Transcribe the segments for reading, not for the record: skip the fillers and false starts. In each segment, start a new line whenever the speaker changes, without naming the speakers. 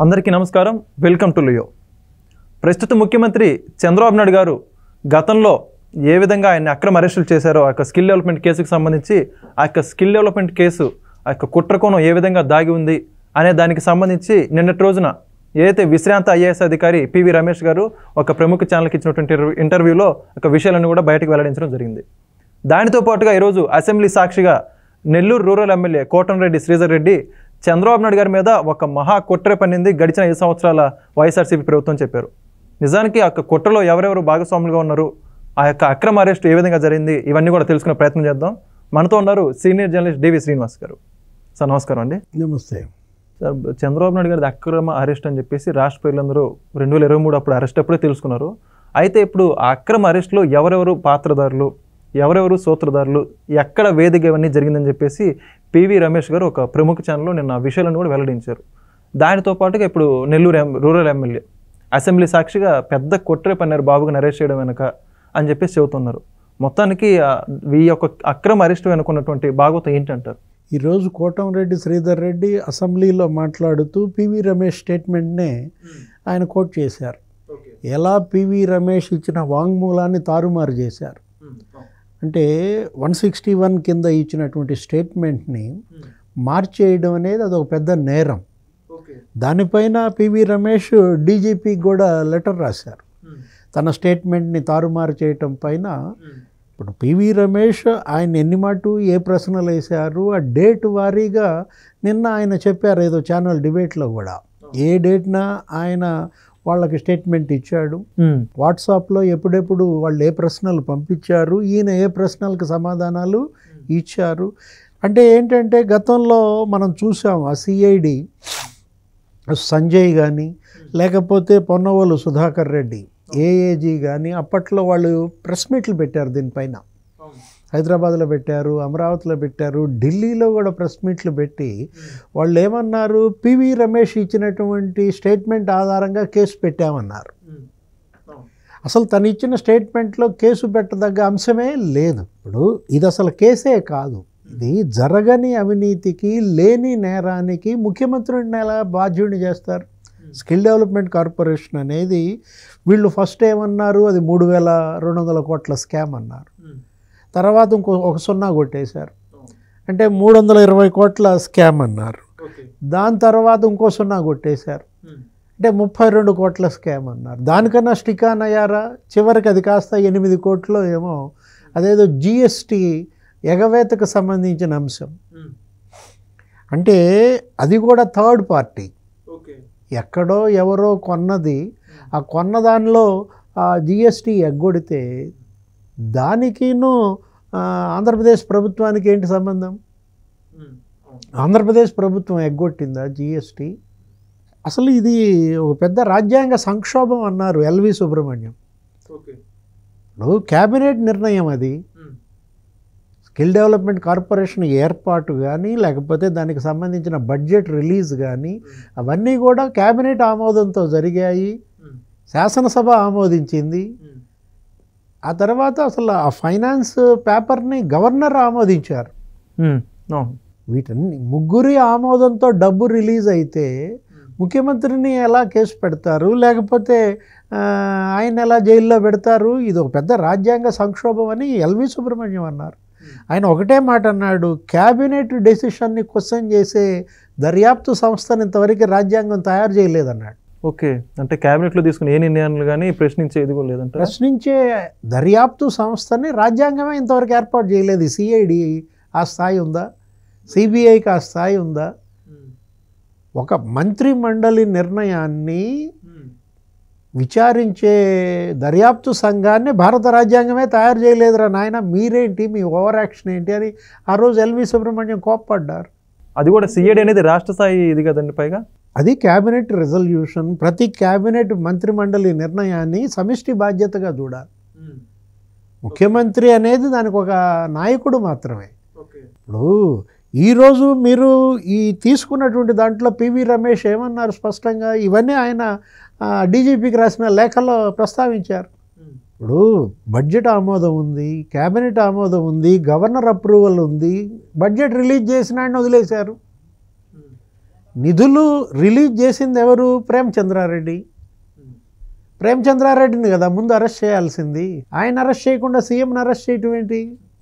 అందరికీ నమస్కారం. Welcome to Leo. ప్రస్తుత ముఖ్యమంత్రి చంద్రబాబు నాయుడు గారు గతంలో ఏ విధంగా ఆయన అక్రమ అరెస్టులు చేశారో ఆ యొక్క స్కిల్ డెవలప్మెంట్ కేసుకు సంబంధించి ఆ యొక్క స్కిల్ డెవలప్మెంట్ కేసు ఆ యొక్క కుట్రకోణం ఏ విధంగా దాగి ఉంది అనే దానికి సంబంధించి నిన్నటి రోజున ఏదైతే విశ్రాంత ఐఏఎస్ అధికారి పివి రమేష్ గారు ఒక ప్రముఖ ఛానల్కి ఇచ్చినటువంటి ఇంటర్వ్యూలో ఒక విషయాలను కూడా బయటకు వెల్లడించడం జరిగింది. దానితో పాటుగా ఈరోజు అసెంబ్లీ సాక్షిగా నెల్లూరు రూరల్ ఎమ్మెల్యే కోటంరెడ్డి శ్రీధర్ రెడ్డి చంద్రబాబు నాయుడు గారి మీద ఒక మహా కుట్ర పన్నింది గడిచిన 5 సంవత్సరాల వైఎస్ఆర్సీపీ ప్రభుత్వం చెప్పారు. నిజానికి ఆ కుట్రలో ఎవరెవరు భాగస్వాములుగా ఉన్నారు, ఆ యొక్క అక్రమ అరెస్ట్ ఏ విధంగా జరిగింది, ఇవన్నీ కూడా తెలుసుకునే ప్రయత్నం చేద్దాం. మనతో ఉన్నారు సీనియర్ జర్నలిస్ట్ డివి శ్రీనివాస్ గారు. సార్ నమస్కారం అండి.
నమస్తే
సార్, చంద్రబాబు నాయుడు గారి అక్రమ అరెస్ట్ అని చెప్పేసి రాష్ట్ర ప్రజలందరూ 2023 అప్పుడు అరెస్ట్ అప్పుడే తెలుసుకున్నారు. అయితే ఇప్పుడు ఆ అక్రమ అరెస్టులో ఎవరెవరు పాత్రదారులు, ఎవరెవరు సూత్రధారులు, ఎక్కడ వేదిక ఇవన్నీ జరిగిందని చెప్పేసి పివి రమేష్ గారు ఒక ప్రముఖ ఛానల్లో నిన్న ఆ విషయాలను కూడా వెల్లడించారు. దానితో పాటుగా ఇప్పుడు నెల్లూరు రూరల్ ఎమ్మెల్యే అసెంబ్లీ సాక్షిగా పెద్ద కుట్ర పన్నారు బాబుగా అరెస్ట్ చేయడం వెనక అని చెప్పేసి చెబుతున్నారు. మొత్తానికి ఈ యొక్క అక్రమ అరెస్ట్ వెనుకున్నటువంటి భాగవతం ఏంటంటారు?
ఈరోజు కోటంరెడ్డి శ్రీధర్ రెడ్డి అసెంబ్లీలో మాట్లాడుతూ పివి రమేష్ స్టేట్మెంట్నే ఆయన కోట్ చేశారు. ఎలా పివి రమేష్ ఇచ్చిన వాంగ్మూలాన్ని తారుమారు చేశారు అంటే 161 కింద ఇచ్చినటువంటి స్టేట్మెంట్ని మార్చేయడం అనేది అదొక పెద్ద నేరం. దానిపైన పివి రమేష్ డీజీపీకి కూడా లెటర్ రాశారు తన స్టేట్మెంట్ని తారుమారు చేయటం పైన. ఇప్పుడు పివి రమేష్ ఆయన ఎన్ని మాటు ఏ ప్రశ్నలు వేశారు ఆ డేట్ వారీగా నిన్న ఆయన చెప్పారు ఏదో ఛానల్ డిబేట్లో కూడా ఏ డేట్న ఆయన వాళ్ళకి స్టేట్మెంట్ ఇచ్చాడు, వాట్సాప్లో ఎప్పుడెప్పుడు వాళ్ళు ఏ ప్రశ్నలు పంపించారు, ఈయన ఏ ప్రశ్నలకు సమాధానాలు ఇచ్చారు. అంటే ఏంటంటే గతంలో మనం చూసాం ఆ సిఐడి సంజయ్ కానీ లేకపోతే పొన్నవోలు సుధాకర్ రెడ్డి ఏఏజీ కానీ అప్పట్లో వాళ్ళు ప్రెస్ మీట్లు పెట్టారు. దీనిపైన హైదరాబాద్లో పెట్టారు, అమరావతిలో పెట్టారు, ఢిల్లీలో కూడా ప్రెస్ మీట్లు పెట్టి వాళ్ళు ఏమన్నారు, పివి రమేష్ ఇచ్చినటువంటి స్టేట్మెంట్ ఆధారంగా కేసు పెట్టామన్నారు. అసలు తను ఇచ్చిన స్టేట్మెంట్లో కేసు పెట్టదగ్గ అంశమే లేదు. ఇప్పుడు ఇది అసలు కేసే కాదు, ఇది జరగని అవినీతికి లేని నేరానికి ముఖ్యమంత్రిని ఎలా బాధ్యుడిని చేస్తారు? స్కిల్ డెవలప్మెంట్ కార్పొరేషన్ అనేది వీళ్ళు ఫస్ట్ ఏమన్నారు, అది 3200 కోట్ల స్కామ్ అన్నారు. తర్వాత ఒక 0 కొట్టేశారు, అంటే 320 కోట్ల స్కామ్ అన్నారు. దాని తర్వాత ఇంకో 0 కొట్టేశారు, అంటే 32 కోట్ల స్కామ్ అన్నారు. దానికన్నా స్టిక్ ఆన్ అయ్యారా? చివరికి అది కాస్త 8 కోట్లు ఏమో అదేదో జిఎస్టీ ఎగవేతకు సంబంధించిన అంశం. అంటే అది కూడా థర్డ్ పార్టీ, ఎక్కడో ఎవరో కొన్నది, ఆ కొన్న దానిలో ఆ జిఎస్టీ ఎగ్గొడితే దానికిను ఆంధ్రప్రదేశ్ ప్రభుత్వానికి ఏంటి సంబంధం? ఆంధ్రప్రదేశ్ ప్రభుత్వం ఎగ్గొట్టిందా జిఎస్టీ? అసలు ఇది ఒక పెద్ద రాజ్యాంగ సంక్షోభం అన్నారు ఎల్వి సుబ్రహ్మణ్యం. క్యాబినెట్ నిర్ణయం అది. స్కిల్ డెవలప్మెంట్ కార్పొరేషన్ ఏర్పాటు కానీ లేకపోతే దానికి సంబంధించిన బడ్జెట్ రిలీజ్ కానీ అవన్నీ కూడా క్యాబినెట్ ఆమోదంతో జరిగాయి, శాసనసభ ఆమోదించింది. ఆ తర్వాత అసలు ఆ ఫైనాన్స్ పేపర్ని గవర్నర్ ఆమోదించారు. వీటన్ని ముగ్గురి ఆమోదంతో డబ్బు రిలీజ్ అయితే ముఖ్యమంత్రిని ఎలా కేసు పెడతారు, లేకపోతే ఆయన ఎలా జైల్లో పెడతారు? ఇది ఒక పెద్ద రాజ్యాంగ సంక్షోభం అని ఎల్వి సుబ్రహ్మణ్యం అన్నారు. ఆయన ఒకటే మాట అన్నాడు, క్యాబినెట్ డెసిషన్ని క్వశ్చన్ చేసే దర్యాప్తు సంస్థను ఇంతవరకు రాజ్యాంగం తయారు చేయలేదన్నాడు.
ఓకే, అంటే క్యాబినెట్లో తీసుకుని ఏ నిర్ణయాలు కానీ ప్రశ్నించేది కూడా లేదంట.
ప్రశ్నించే దర్యాప్తు సంస్థని రాజ్యాంగమే ఇంతవరకు ఏర్పాటు చేయలేదు. సిఐడి ఆ స్థాయి ఉందా? సిబిఐకి ఆ స్థాయి ఉందా? ఒక మంత్రి మండలి నిర్ణయాన్ని విచారించే దర్యాప్తు సంఘాన్ని భారత రాజ్యాంగమే తయారు చేయలేదురా నాయన, మీరేంటి, మీ ఓవర్ యాక్షన్ ఏంటి అని ఆ రోజు ఎల్వి సుబ్రహ్మణ్యం కోప్పడ్డారు.
అది కూడా సిఐడి అనేది రాష్ట్ర స్థాయి ఇది కదండి. పైగా
అది క్యాబినెట్ రిజల్యూషన్. ప్రతి క్యాబినెట్ మంత్రిమండలి నిర్ణయాన్ని సమిష్టి బాధ్యతగా చూడాలి. ముఖ్యమంత్రి అనేది దానికి ఒక నాయకుడు మాత్రమే. ఇప్పుడు ఈరోజు మీరు ఈ తీసుకున్నటువంటి దాంట్లో పివి రమేష్ ఏమన్నారు స్పష్టంగా, ఇవన్నీ ఆయన డీజీపీకి రాసిన లేఖలో ప్రస్తావించారు. ఇప్పుడు బడ్జెట్ ఆమోదం ఉంది, క్యాబినెట్ ఆమోదం ఉంది, గవర్నర్ అప్రూవల్ ఉంది, బడ్జెట్ రిలీజ్ చేసిన ఆయన వదిలేశారు. నిధులు రిలీజ్ చేసింది ఎవరు? ప్రేమచంద్రారెడ్డి. ప్రేమచంద్రారెడ్డిని కదా ముందు అరెస్ట్ చేయాల్సింది. ఆయన అరెస్ట్ చేయకుండా సీఎంని అరెస్ట్ చేయటం ఏంటి?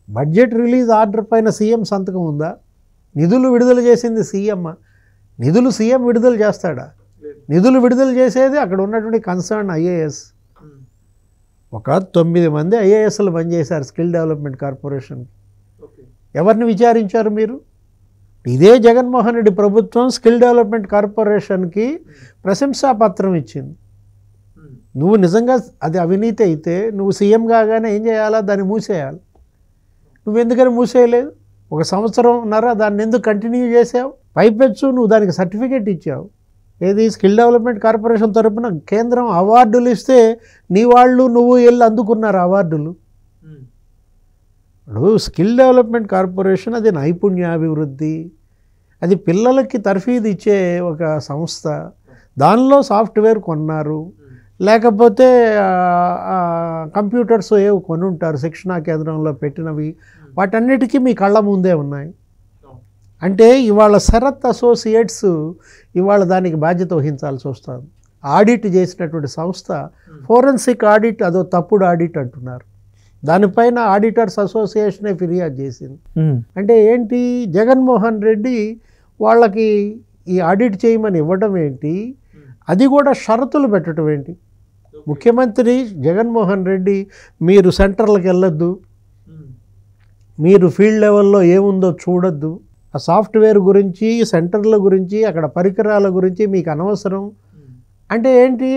బడ్జెట్ రిలీజ్ ఆర్డర్ పైన సీఎం సంతకం ఉందా? నిధులు విడుదల చేసింది సీఎం. నిధులు సీఎం విడుదల చేస్తాడా? నిధులు విడుదల చేసేది అక్కడ ఉన్నటువంటి కన్సర్న్ ఐఏఎస్. ఒక 9 మంది ఐఏఎస్లు పనిచేశారు స్కిల్ డెవలప్మెంట్ కార్పొరేషన్కి. ఎవరిని విచారించారు మీరు? ఇదే జగన్మోహన్ రెడ్డి ప్రభుత్వం స్కిల్ డెవలప్మెంట్ కార్పొరేషన్కి ప్రశంసాపత్రం ఇచ్చింది. నువ్వు నిజంగా అది అవినీతి అయితే నువ్వు సీఎం కాగానే ఏం చేయాలా? దాన్ని మూసేయాలి. నువ్వెందుకని మూసేయలేదు? 1 సంవత్సరంన్నర దాన్ని ఎందుకు కంటిన్యూ చేసావు? పైపెచ్చు నువ్వు దానికి సర్టిఫికేట్ ఇచ్చావు. ఏది? స్కిల్ డెవలప్మెంట్ కార్పొరేషన్ తరపున కేంద్రం అవార్డులు ఇస్తే నీ వాళ్ళు నువ్వు వెళ్ళి అందుకున్నారు అవార్డులు. ఇప్పుడు స్కిల్ డెవలప్మెంట్ కార్పొరేషన్ అది నైపుణ్యాభివృద్ధి, అది పిల్లలకి తర్ఫీదు ఇచ్చే ఒక సంస్థ. దానిలో సాఫ్ట్వేర్ కొన్నారు, లేకపోతే కంప్యూటర్స్ ఏవో కొని ఉంటారు శిక్షణా కేంద్రంలో పెట్టినవి. వాటన్నిటికీ మీ కళ్ళ ముందే ఉన్నాయి. అంటే ఇవాళ శరత్ అసోసియేట్స్ ఇవాళ దానికి బాధ్యత వహించాల్సి వస్తుంది. ఆడిట్ చేసినటువంటి సంస్థ ఫోరెన్సిక్ ఆడిట్, అదో తప్పుడు ఆడిట్ అంటున్నారు. దానిపైన ఆడిటర్స్ అసోసియేషనే ఫిర్యాదు చేసింది. అంటే ఏంటి? జగన్మోహన్ రెడ్డి వాళ్ళకి ఈ ఆడిట్ చేయమని ఇవ్వడం ఏంటి? అది కూడా షరతులు పెట్టడం ఏంటి? ముఖ్యమంత్రి జగన్మోహన్ రెడ్డి మీరు సెంటర్లకు వెళ్ళొద్దు, మీరు ఫీల్డ్ లెవెల్లో ఏముందో చూడొద్దు, ఆ సాఫ్ట్వేర్ గురించి, సెంటర్ల గురించి, అక్కడ పరికరాల గురించి మీకు అనవసరం అంటే ఏంటి?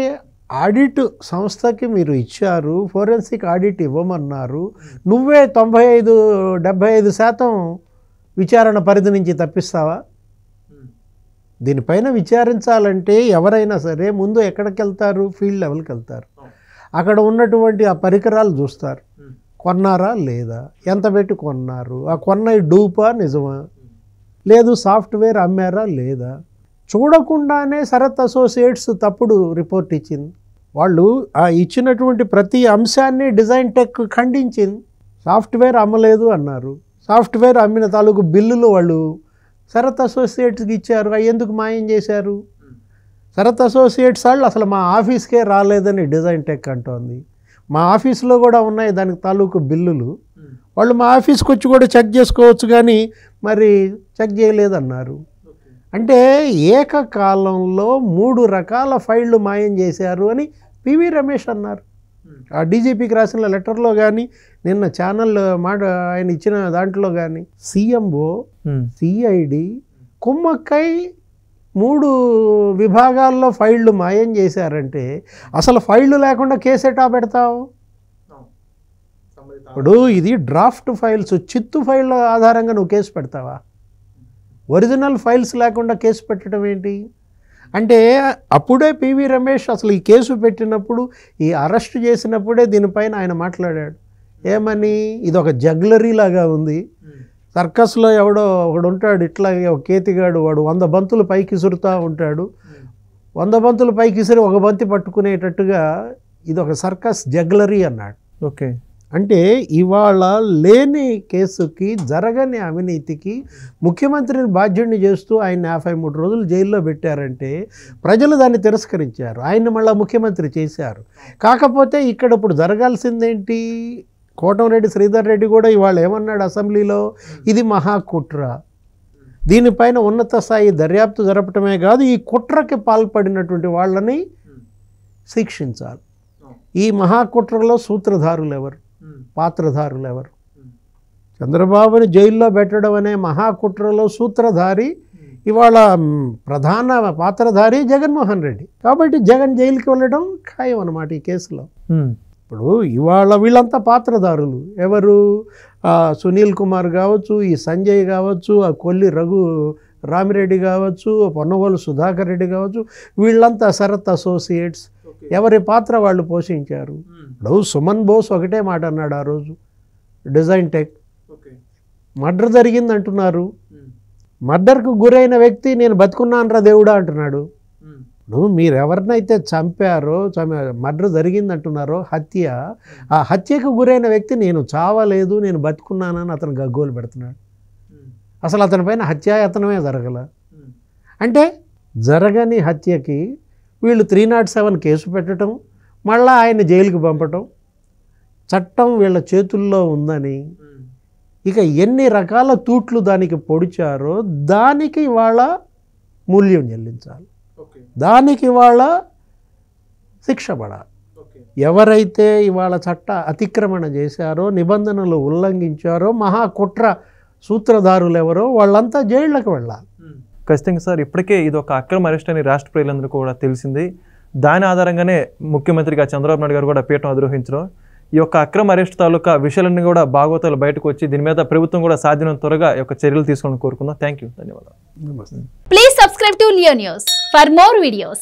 ఆడిట్ సంస్థకి మీరు ఇచ్చారు, ఫోరెన్సిక్ ఆడిట్ ఇవ్వమన్నారు, నువ్వే 95-75% విచారణ పరిధి నుంచి తప్పిస్తావా? దీనిపైన విచారించాలంటే ఎవరైనా సరే ముందు ఎక్కడికి వెళ్తారు? ఫీల్డ్ లెవెల్కి వెళ్తారు. అక్కడ ఉన్నటువంటి ఆ పరికరాలు చూస్తారు, కొన్నారా లేదా, ఎంత పెట్టి కొన్నారు, ఆ కొన్న డూపా నిజమా, లేదు సాఫ్ట్వేర్ అమ్మారా లేదా. చూడకుండానే శరత్ అసోసియేట్స్ తప్పుడు రిపోర్ట్ ఇచ్చింది. వాళ్ళు ఆ ఇచ్చినటువంటి ప్రతి అంశాన్ని డిజైన్ టెక్ ఖండించింది. సాఫ్ట్వేర్ అమ్మలేదు అన్నారు. సాఫ్ట్వేర్ అమ్మిన తాలూకు బిల్లులు వాళ్ళు శరత్ అసోసియేట్స్కి ఇచ్చారు. అవి ఎందుకు మాయం చేశారు? శరత్ అసోసియేట్స్ వాళ్ళు అసలు మా ఆఫీస్కే రాలేదని డిజైన్ టెక్ అంటోంది. మా ఆఫీస్లో కూడా ఉన్నాయి దానికి తాలూకు బిల్లులు. వాళ్ళు మా ఆఫీస్కి వచ్చి కూడా చెక్ చేసుకోవచ్చు, కానీ మరి చెక్ చేయలేదన్నారు. అంటే ఏకకాలంలో 3 రకాల ఫైళ్ళు మాయం చేశారు అని పివి రమేష్ అన్నారు. ఆ డీజీపీకి రాసిన లెటర్లో కానీ, నిన్న ఛానల్ ఆయన ఇచ్చిన దాంట్లో కానీ, సిఎంఓ, సిఐడి కుమ్మక్కై 3 విభాగాల్లో ఫైళ్ళు మాయం చేశారంటే అసలు ఫైళ్ళు లేకుండా కేసు ఎటా పెడతావు? ఇప్పుడు ఇది డ్రాఫ్ట్ ఫైల్స్, చిత్తు ఫైళ్ళ ఆధారంగా నువ్వు కేసు పెడతావా? ఒరిజినల్ ఫైల్స్ లేకుండా కేసు పెట్టడం ఏంటి? అంటే అప్పుడే పివి రమేష్ అసలు ఈ కేసు పెట్టినప్పుడు, ఈ అరెస్ట్ చేసినప్పుడే దీనిపైన ఆయన మాట్లాడాడు. ఏమని? ఇది ఒక జగ్లరీ లాగా ఉంది. సర్కస్లో ఎవడో ఒకడు ఉంటాడు ఇట్లాగే, ఒక కేతిగాడు, వాడు 100 బంతులు పైకి ఇసురుతూ ఉంటాడు. 100 బంతులు పైకి ఇసిరి ఒక బంతి పట్టుకునేటట్టుగా ఇది ఒక సర్కస్ జగ్లరీ అన్నాడు.
ఓకే.
అంటే ఇవాళ లేని కేసుకి, జరగని అవినీతికి ముఖ్యమంత్రిని బాధ్యుడిని చేస్తూ ఆయన 53 రోజులు జైల్లో పెట్టారంటే ప్రజలు దాన్ని తిరస్కరించారు. ఆయన్ని మళ్ళీ ముఖ్యమంత్రి చేశారు. కాకపోతే ఇక్కడ ఇప్పుడు జరగాల్సిందేంటి? కోటంరెడ్డి శ్రీధర్ రెడ్డి కూడా ఇవాళ ఏమన్నాడు అసెంబ్లీలో? ఇది మహాకుట్ర, దీనిపైన ఉన్నత స్థాయి దర్యాప్తు జరపటమే కాదు, ఈ కుట్రకి పాల్పడినటువంటి వాళ్ళని శిక్షించాలి. ఈ మహాకుట్రలో సూత్రధారులు ఎవరు, పాత్రధారులు ఎవరు? చంద్రబాబుని జైల్లో పెట్టడం అనే మహాకుట్రలో సూత్రధారి, ఇవాళ ప్రధాన పాత్రధారి జగన్మోహన్ రెడ్డి. కాబట్టి జగన్ జైలుకి వెళ్ళడం ఖాయం అన్నమాట ఈ కేసులో. ఇప్పుడు ఇవాళ వీళ్ళంతా పాత్రధారులు ఎవరు? సునీల్ కుమార్ కావచ్చు, ఈ సంజయ్ కావచ్చు, ఆ కొల్లి రామిరెడ్డి కావచ్చు, పొన్నగోలు సుధాకర్ రెడ్డి కావచ్చు, వీళ్ళంతా శరత్ అసోసియేట్స్. ఎవరి పాత్ర వాళ్ళు పోషించారు. ఇప్పుడు సుమన్ బోస్ ఒకటే మాట అన్నాడు ఆ రోజు, డిజైన్ టెక్ మర్డర్ జరిగింది అంటున్నారు. మర్డర్కు గురైన వ్యక్తి నేను బతుకున్నానరా దేవుడా అంటున్నాడు. ఇప్పుడు మీరు ఎవరినైతే చంపారో, మర్డర్ జరిగింది అంటున్నారో, హత్య, ఆ హత్యకు గురైన వ్యక్తి నేను చావలేదు, నేను బతుకున్నానని అతను గగ్గోలు పెడుతున్నాడు. అసలు అతని పైన హత్యాయతనమే జరగల. అంటే జరగని హత్యకి వీళ్ళు 307 కేసు పెట్టడం, మళ్ళీ ఆయన జైలుకి పంపటం, చట్టం వీళ్ళ చేతుల్లో ఉందని ఇక ఎన్ని రకాల తూట్లు దానికి పొడిచారో దానికి వాళ్ళ మూల్యం చెల్లించాలి, దానికి వాళ్ళ శిక్ష పడాలి. ఎవరైతే ఇవాళ చట్ట అతిక్రమణ చేశారో, నిబంధనలు ఉల్లంఘించారో, మహాకుట్ర సూత్రధారులు ఎవరో వాళ్ళంతా జైళ్ళకు వెళ్ళాలి.
ఖచ్చితంగా సార్, ఇప్పటికే ఇది ఒక అక్రమ అరెస్ట్ అని రాష్ట్ర ప్రజలందరూ కూడా తెలిసింది. దాని ఆధారంగానే ముఖ్యమంత్రిగా చంద్రబాబు నాయుడు గారు కూడా పీఠం అధిరోహించడం, ఈ యొక్క అక్రమ అరెస్ట్ తాలూకా విషయాలన్నీ కూడా భాగవతాలు బయటకు వచ్చి దీని మీద ప్రభుత్వం కూడా సాధ్యమైనంత త్వరగా ఈ యొక్క చర్యలు తీసుకోవాలని కోరుకుందాం. థ్యాంక్ యూ, ధన్యవాదాలు.
Please subscribe to Leo News for more videos.